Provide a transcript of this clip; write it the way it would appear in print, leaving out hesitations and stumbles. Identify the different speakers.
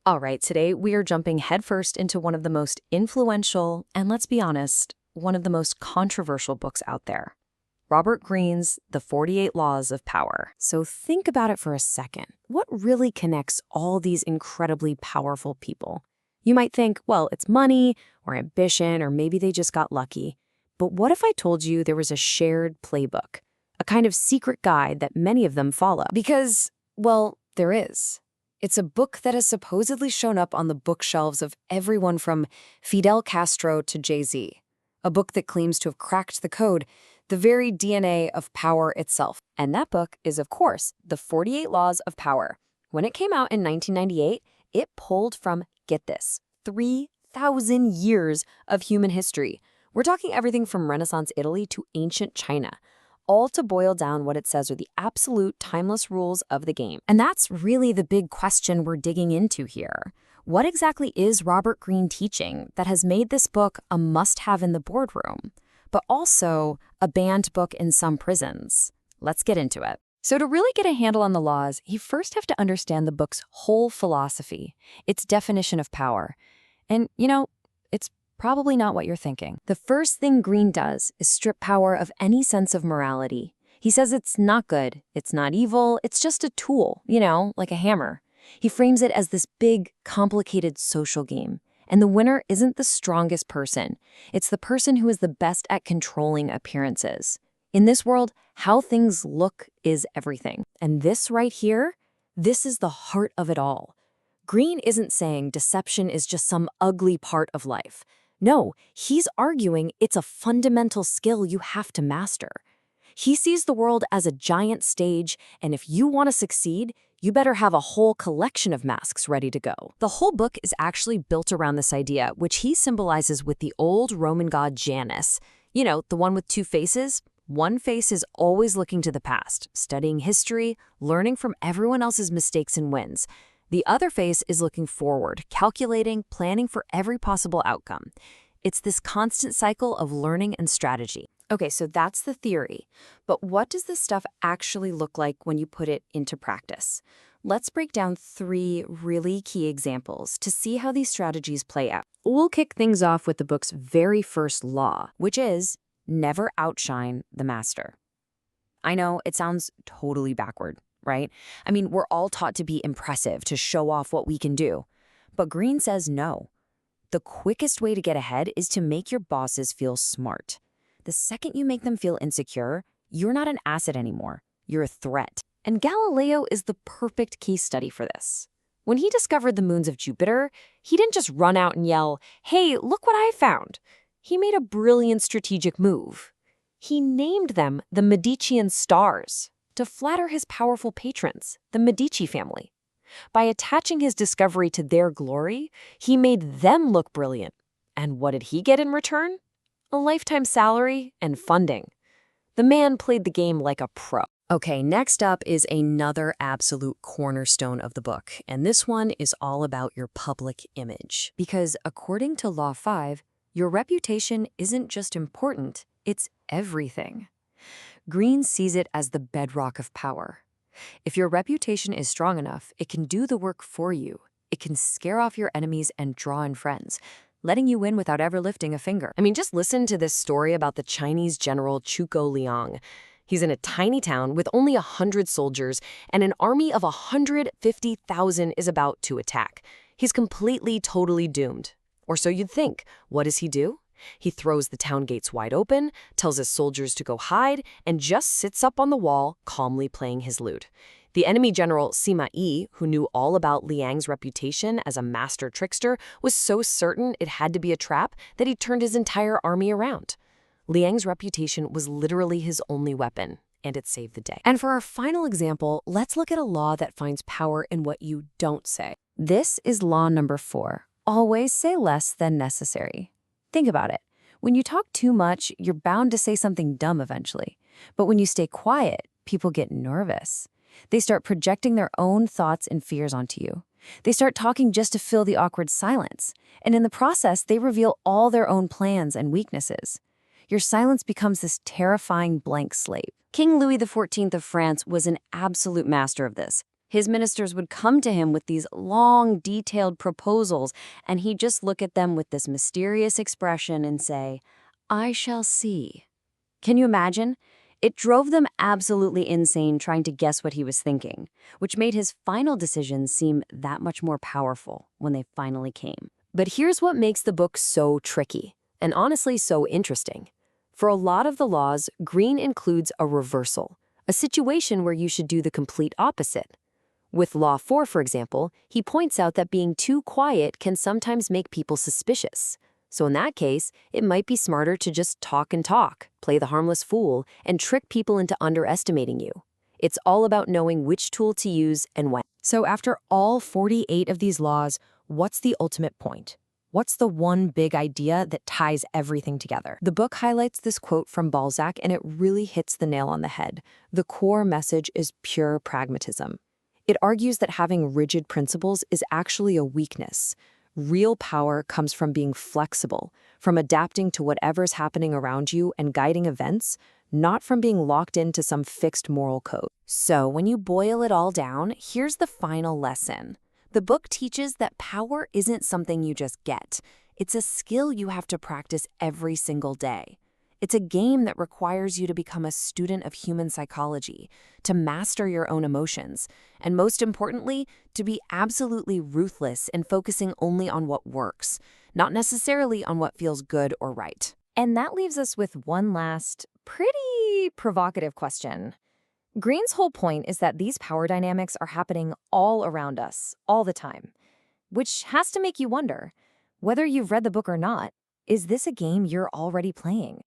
Speaker 1: All right, today we are jumping headfirst into one of the most influential, and let's be honest, one of the most controversial books out there. Robert Greene's The 48 Laws of Power. So think about it for a second. What really connects all these incredibly powerful people? You might think, well, it's money or ambition, or maybe they just got lucky. But what if I told you there was a shared playbook, a kind of secret guide that many of them follow? Because, well, there is. It's a book that has supposedly shown up on the bookshelves of everyone from Fidel Castro to Jay-Z. A book that claims to have cracked the code, the very DNA of power itself. And that book is, of course, The 48 Laws of Power. When it came out in 1998, it pulled from, get this, 3,000 years of human history. We're talking everything from Renaissance Italy to ancient China, all to boil down what it says are the absolute timeless rules of the game. And that's really the big question we're digging into here. What exactly is Robert Greene teaching that has made this book a must-have in the boardroom, but also a banned book in some prisons? Let's get into it. So to really get a handle on the laws, you first have to understand the book's whole philosophy, its definition of power. And, it's probably not what you're thinking. The first thing Greene does is strip power of any sense of morality. He says it's not good, it's not evil, it's just a tool, like a hammer. He frames it as this big, complicated social game. And the winner isn't the strongest person. It's the person who is the best at controlling appearances. In this world, how things look is everything. And this right here, this is the heart of it all. Greene isn't saying deception is just some ugly part of life. No, he's arguing it's a fundamental skill you have to master. He sees the world as a giant stage, and if you want to succeed, you better have a whole collection of masks ready to go. The whole book is actually built around this idea, which he symbolizes with the old Roman god Janus. The one with two faces? One face is always looking to the past, studying history, learning from everyone else's mistakes and wins. The other face is looking forward, calculating, planning for every possible outcome. It's this constant cycle of learning and strategy. Okay, so that's the theory. But what does this stuff actually look like when you put it into practice? Let's break down 3 really key examples to see how these strategies play out. We'll kick things off with the book's very first law, which is never outshine the master. I know it sounds totally backward, right? I mean, we're all taught to be impressive, to show off what we can do. But Greene says no. The quickest way to get ahead is to make your bosses feel smart. The second you make them feel insecure, you're not an asset anymore. You're a threat. And Galileo is the perfect case study for this. When he discovered the moons of Jupiter, he didn't just run out and yell, "Hey, look what I found." He made a brilliant strategic move. He named them the Medicean stars to flatter his powerful patrons, the Medici family. By attaching his discovery to their glory, he made them look brilliant. And what did he get in return? A lifetime salary and funding. The man played the game like a pro. Okay, next up is another absolute cornerstone of the book, and this one is all about your public image. Because according to Law 5, your reputation isn't just important, it's everything. Greene sees it as the bedrock of power. If your reputation is strong enough, it can do the work for you. It can scare off your enemies and draw in friends, letting you win without ever lifting a finger. I mean, just listen to this story about the Chinese general Zhuge Liang. He's in a tiny town with only 100 soldiers, and an army of 150,000 is about to attack. He's completely, totally doomed. Or so you'd think. What does he do? He throws the town gates wide open, tells his soldiers to go hide, and just sits up on the wall, calmly playing his lute. The enemy general Sima Yi, who knew all about Liang's reputation as a master trickster, was so certain it had to be a trap that he turned his entire army around. Liang's reputation was literally his only weapon, and it saved the day. And for our final example, let's look at a law that finds power in what you don't say. This is law number 4. Always say less than necessary. Think about it. When you talk too much, you're bound to say something dumb eventually. But when you stay quiet, people get nervous. They start projecting their own thoughts and fears onto you. They start talking just to fill the awkward silence. And in the process, they reveal all their own plans and weaknesses. Your silence becomes this terrifying blank slate. King Louis XIV of France was an absolute master of this. His ministers would come to him with these long, detailed proposals, and he'd just look at them with this mysterious expression and say, "I shall see." Can you imagine? It drove them absolutely insane trying to guess what he was thinking, which made his final decisions seem that much more powerful when they finally came. But here's what makes the book so tricky, and honestly so interesting. For a lot of the laws, Green includes a reversal, a situation where you should do the complete opposite. With Law 4, for example, he points out that being too quiet can sometimes make people suspicious. So in that case, it might be smarter to just talk and talk, play the harmless fool, and trick people into underestimating you. It's all about knowing which tool to use and when. So after all 48 of these laws, what's the ultimate point? What's the one big idea that ties everything together? The book highlights this quote from Balzac, and it really hits the nail on the head. The core message is pure pragmatism. It argues that having rigid principles is actually a weakness. Real power comes from being flexible, from adapting to whatever's happening around you and guiding events, not from being locked into some fixed moral code. So, when you boil it all down, here's the final lesson. The book teaches that power isn't something you just get. It's a skill you have to practice every single day. It's a game that requires you to become a student of human psychology, to master your own emotions, and most importantly, to be absolutely ruthless in focusing only on what works, not necessarily on what feels good or right. And that leaves us with one last, pretty provocative question. Green's whole point is that these power dynamics are happening all around us, all the time, which has to make you wonder, whether you've read the book or not, is this a game you're already playing?